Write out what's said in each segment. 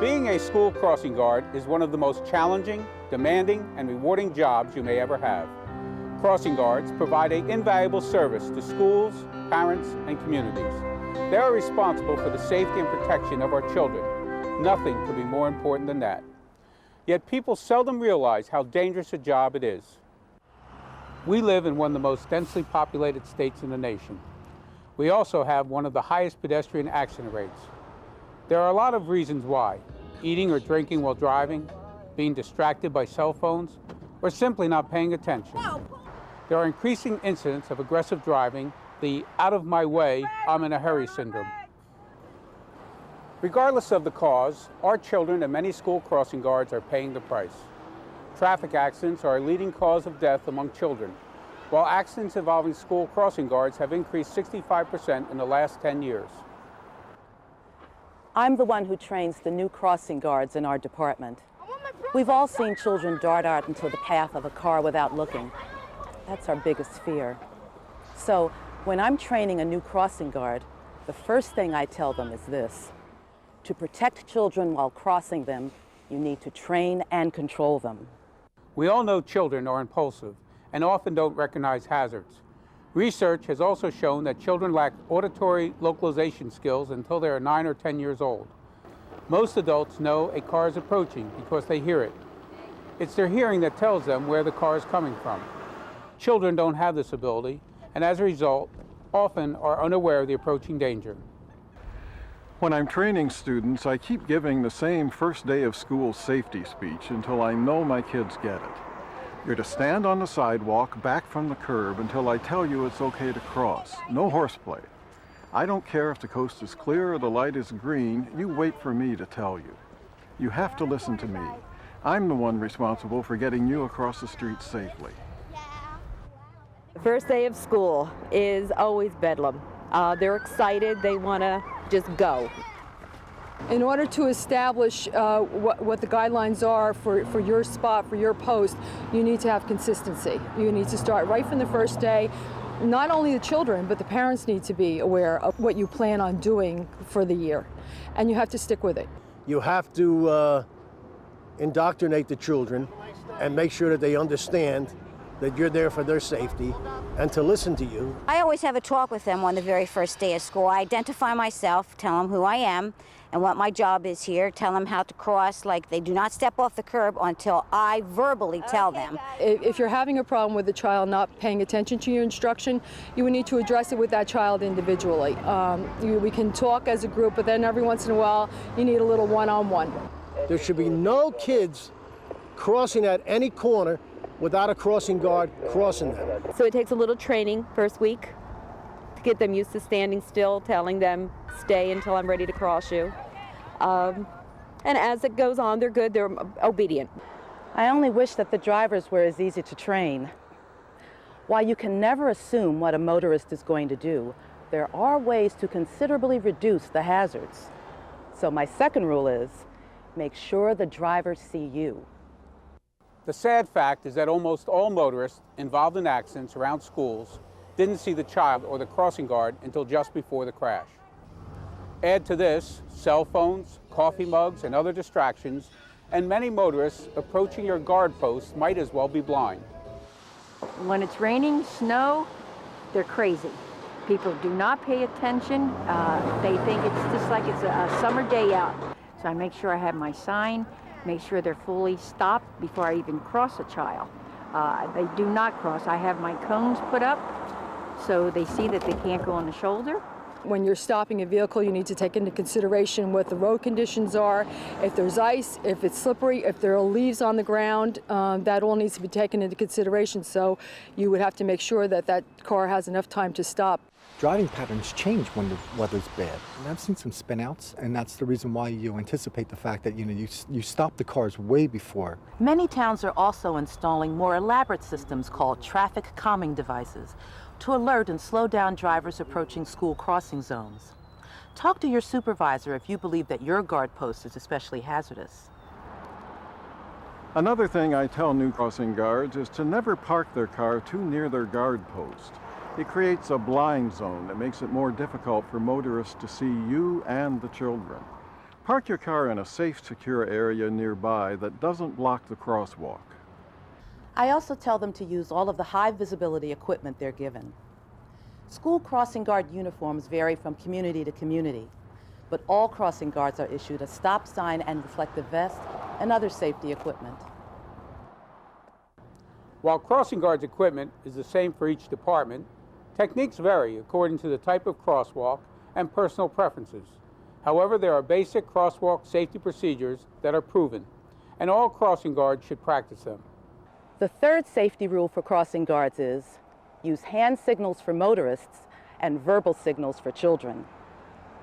Being a school crossing guard is one of the most challenging, demanding, and rewarding jobs you may ever have. Crossing guards provide an invaluable service to schools, parents, and communities. They are responsible for the safety and protection of our children. Nothing could be more important than that. Yet people seldom realize how dangerous a job it is. We live in one of the most densely populated states in the nation. We also have one of the highest pedestrian accident rates. There are a lot of reasons why: eating or drinking while driving, being distracted by cell phones, or simply not paying attention. There are increasing incidents of aggressive driving, the out of my way, I'm in a hurry syndrome. Regardless of the cause, our children and many school crossing guards are paying the price. Traffic accidents are a leading cause of death among children, while accidents involving school crossing guards have increased 65% in the last 10 years. I'm the one who trains the new crossing guards in our department. We've all seen children dart out into the path of a car without looking. That's our biggest fear. So when I'm training a new crossing guard, the first thing I tell them is this: to protect children while crossing them, you need to train and control them. We all know children are impulsive and often don't recognize hazards. Research has also shown that children lack auditory localization skills until they are 9 or 10 years old. Most adults know a car is approaching because they hear it. It's their hearing that tells them where the car is coming from. Children don't have this ability, and as a result, often are unaware of the approaching danger. When I'm training students, I keep giving the same first day of school safety speech until I know my kids get it. You're to stand on the sidewalk back from the curb until I tell you it's okay to cross. No horseplay. I don't care if the coast is clear or the light is green, you wait for me to tell you. You have to listen to me. I'm the one responsible for getting you across the street safely. The first day of school is always bedlam. They're excited, they want to just go. In order to establish what the guidelines are for your spot, for your post, you need to have consistency. You need to start right from the first day. Not only the children, but the parents need to be aware of what you plan on doing for the year. And you have to stick with it. You have to indoctrinate the children and make sure that they understand that you're there for their safety and to listen to you. I always have a talk with them on the very first day of school. I identify myself, tell them who I am and what my job is here, tell them how to cross, like they do not step off the curb until I verbally tell them. If you're having a problem with the child not paying attention to your instruction, you would need to address it with that child individually. We can talk as a group, but then every once in a while, you need a little one-on-one. There should be no kids crossing at any corner without a crossing guard crossing them. So it takes a little training first week to get them used to standing still, telling them, stay until I'm ready to cross you. And as it goes on, they're good, they're obedient. I only wish that the drivers were as easy to train. While you can never assume what a motorist is going to do, there are ways to considerably reduce the hazards. So my second rule is, make sure the drivers see you. The sad fact is that almost all motorists involved in accidents around schools didn't see the child or the crossing guard until just before the crash. Add to this cell phones, coffee mugs, and other distractions, and many motorists approaching your guard post might as well be blind. When it's raining, snow, they're crazy. People do not pay attention. They think it's just like it's a summer day out. So I make sure I have my sign, make sure they're fully stopped before I even cross a child. They do not cross. I have my cones put up so they see that they can't go on the shoulder. When you're stopping a vehicle, you need to take into consideration what the road conditions are, if there's ice, if it's slippery, if there are leaves on the ground, that all needs to be taken into consideration. So you would have to make sure that that car has enough time to stop. Driving patterns change when the weather's bad. And I've seen some spinouts, and that's the reason why you anticipate the fact that you stop the cars way before. Many towns are also installing more elaborate systems called traffic calming devices to alert and slow down drivers approaching school crossing zones. Talk to your supervisor if you believe that your guard post is especially hazardous. Another thing I tell new crossing guards is to never park their car too near their guard post. It creates a blind zone that makes it more difficult for motorists to see you and the children. Park your car in a safe, secure area nearby that doesn't block the crosswalk. I also tell them to use all of the high visibility equipment they're given. School crossing guard uniforms vary from community to community, but all crossing guards are issued a stop sign and reflective vest and other safety equipment. While crossing guards equipment is the same for each department, techniques vary according to the type of crosswalk and personal preferences. However, there are basic crosswalk safety procedures that are proven, and all crossing guards should practice them. The third safety rule for crossing guards is use hand signals for motorists and verbal signals for children.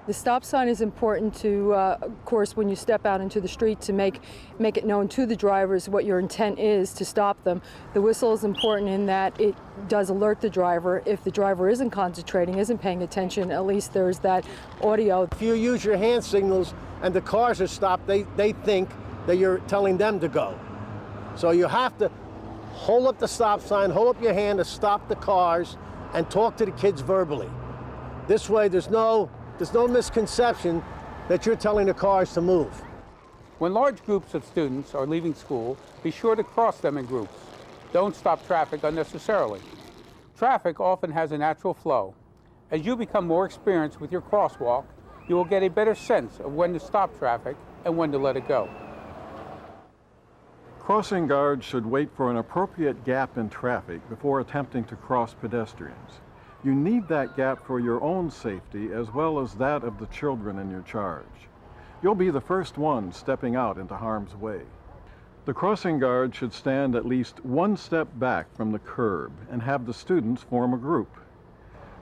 The stop sign is important to, of course, when you step out into the street to make it known to the drivers what your intent is to stop them. The whistle is important in that it does alert the driver. If the driver isn't concentrating, isn't paying attention, at least there's that audio. If you use your hand signals and the cars are stopped, they think that you're telling them to go. So you have to hold up the stop sign, hold up your hand to stop the cars, and talk to the kids verbally. This way there's no misconception that you're telling the cars to move. When large groups of students are leaving school, be sure to cross them in groups. Don't stop traffic unnecessarily. Traffic often has a natural flow. As you become more experienced with your crosswalk, you will get a better sense of when to stop traffic and when to let it go. Crossing guards should wait for an appropriate gap in traffic before attempting to cross pedestrians. You need that gap for your own safety as well as that of the children in your charge. You'll be the first one stepping out into harm's way. The crossing guard should stand at least one step back from the curb and have the students form a group.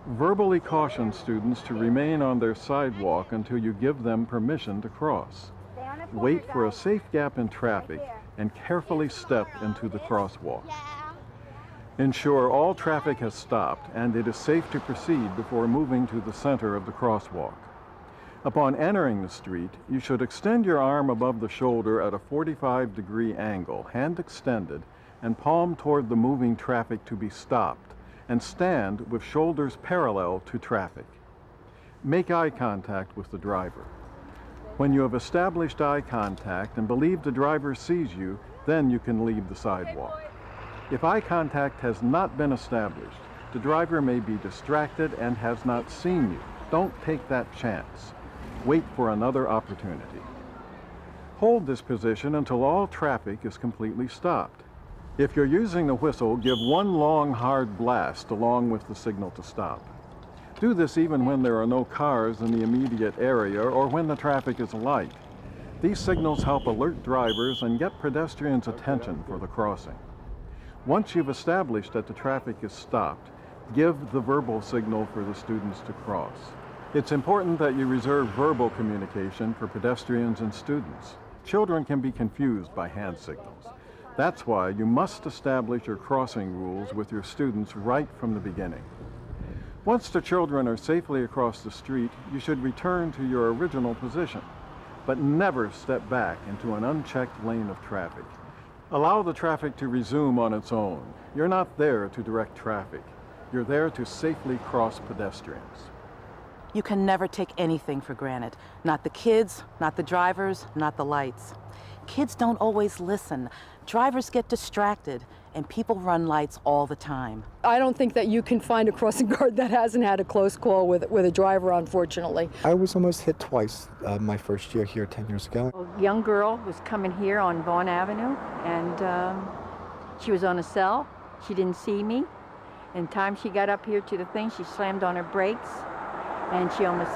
Verbally caution students to remain on their sidewalk until you give them permission to cross. Wait for a safe gap in traffic and carefully step into the crosswalk. Ensure all traffic has stopped and it is safe to proceed before moving to the center of the crosswalk. Upon entering the street, you should extend your arm above the shoulder at a 45-degree angle, hand extended, and palm toward the moving traffic to be stopped, and stand with shoulders parallel to traffic. Make eye contact with the driver. When you have established eye contact and believe the driver sees you, then you can leave the sidewalk. If eye contact has not been established, the driver may be distracted and has not seen you. Don't take that chance. Wait for another opportunity. Hold this position until all traffic is completely stopped. If you're using the whistle, give one long, hard blast along with the signal to stop. Do this even when there are no cars in the immediate area or when the traffic is light. These signals help alert drivers and get pedestrians' attention for the crossing. Once you've established that the traffic is stopped, give the verbal signal for the students to cross. It's important that you reserve verbal communication for pedestrians and students. Children can be confused by hand signals. That's why you must establish your crossing rules with your students right from the beginning. Once the children are safely across the street, you should return to your original position, but never step back into an unchecked lane of traffic. Allow the traffic to resume on its own. You're not there to direct traffic. You're there to safely cross pedestrians. You can never take anything for granted. Not the kids, not the drivers, not the lights. Kids don't always listen. Drivers get distracted, and people run lights all the time. I don't think that you can find a crossing guard that hasn't had a close call with a driver, unfortunately. I was almost hit twice my first year here 10 years ago. A young girl was coming here on Vaughn Avenue, and she was on a cell. She didn't see me. In time she got up here to the thing, she slammed on her brakes, and she almost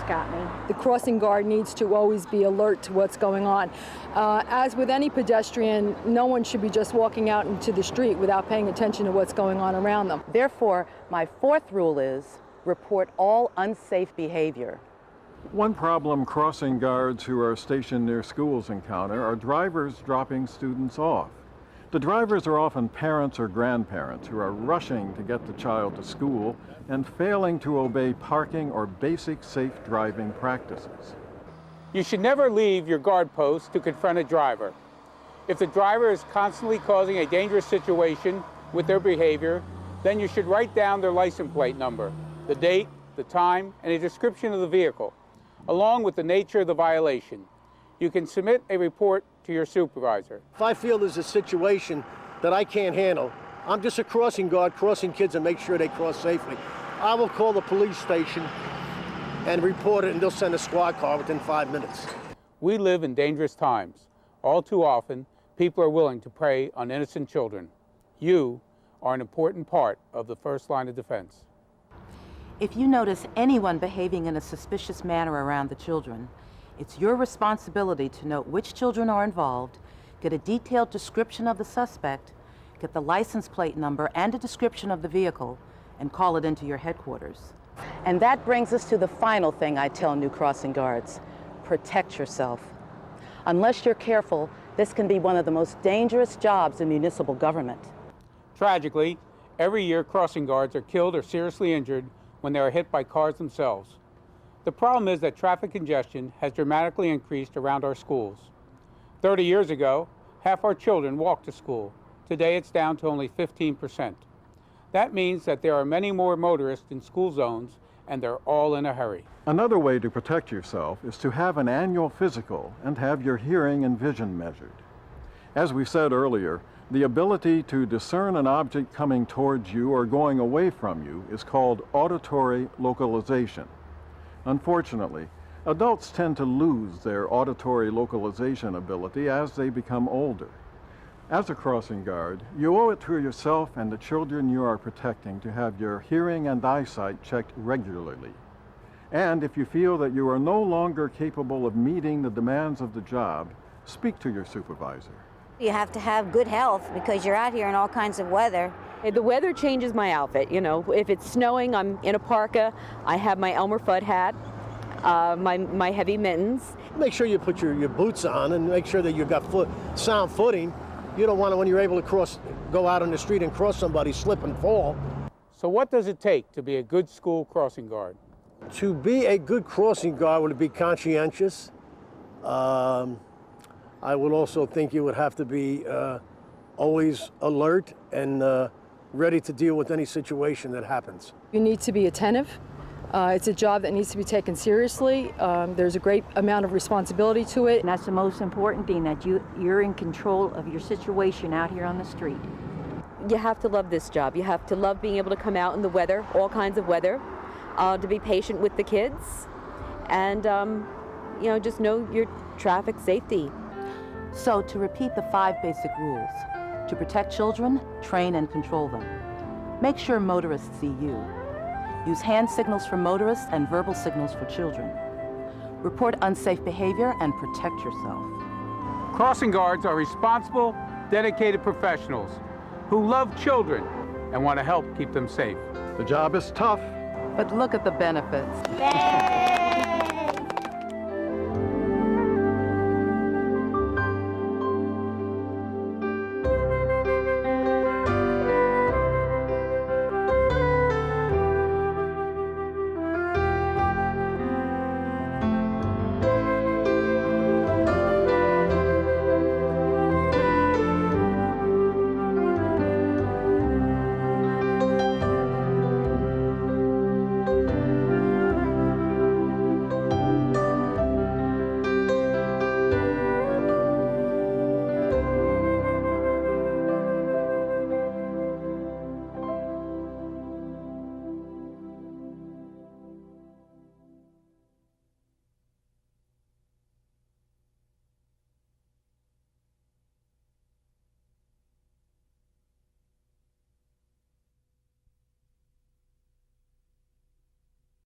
got me. The crossing guard needs to always be alert to what's going on. As with any pedestrian, no one should be just walking out into the street without paying attention to what's going on around them. Therefore, my fourth rule is report all unsafe behavior. One problem crossing guards who are stationed near schools encounter are drivers dropping students off. The drivers are often parents or grandparents who are rushing to get the child to school and failing to obey parking or basic safe driving practices. You should never leave your guard post to confront a driver. If the driver is constantly causing a dangerous situation with their behavior, then you should write down their license plate number, the date, the time, and a description of the vehicle. along with the nature of the violation. You can submit a report to your supervisor. If I feel there's a situation that I can't handle, I'm just a crossing guard crossing kids and make sure they cross safely. I will call the police station and report it, and they'll send a squad car within 5 minutes. We live in dangerous times. All too often, people are willing to prey on innocent children. You are an important part of the first line of defense. If you notice anyone behaving in a suspicious manner around the children, it's your responsibility to note which children are involved, get a detailed description of the suspect, get the license plate number and a description of the vehicle, and call it into your headquarters. And that brings us to the final thing I tell new crossing guards: protect yourself. Unless you're careful, this can be one of the most dangerous jobs in municipal government. Tragically, every year crossing guards are killed or seriously injured when they are hit by cars themselves. The problem is that traffic congestion has dramatically increased around our schools. 30 years ago, half our children walked to school. Today it's down to only 15%. That means that there are many more motorists in school zones, and they're all in a hurry. Another way to protect yourself is to have an annual physical and have your hearing and vision measured. As we said earlier, the ability to discern an object coming towards you or going away from you is called auditory localization. Unfortunately, adults tend to lose their auditory localization ability as they become older. As a crossing guard, you owe it to yourself and the children you are protecting to have your hearing and eyesight checked regularly. And if you feel that you are no longer capable of meeting the demands of the job, speak to your supervisor. You have to have good health because you're out here in all kinds of weather. The weather changes my outfit. You know, if it's snowing, I'm in a parka. I have my Elmer Fudd hat, my heavy mittens. Make sure you put your boots on and make sure that you've got sound footing. You don't want to, when you're able to go out on the street and cross somebody, slip and fall. So what does it take to be a good school crossing guard? To be a good crossing guard would be conscientious. I would also think you would have to be always alert and ready to deal with any situation that happens. You need to be attentive. It's a job that needs to be taken seriously. There's a great amount of responsibility to it. And that's the most important thing, that you're in control of your situation out here on the street. You have to love this job. You have to love being able to come out in the weather, all kinds of weather, to be patient with the kids, and you know, just know your traffic safety. So, to repeat the 5 basic rules: to protect children, train and control them. Make sure motorists see you. Use hand signals for motorists and verbal signals for children. Report unsafe behavior and protect yourself. Crossing guards are responsible, dedicated professionals who love children and want to help keep them safe. The job is tough. But look at the benefits.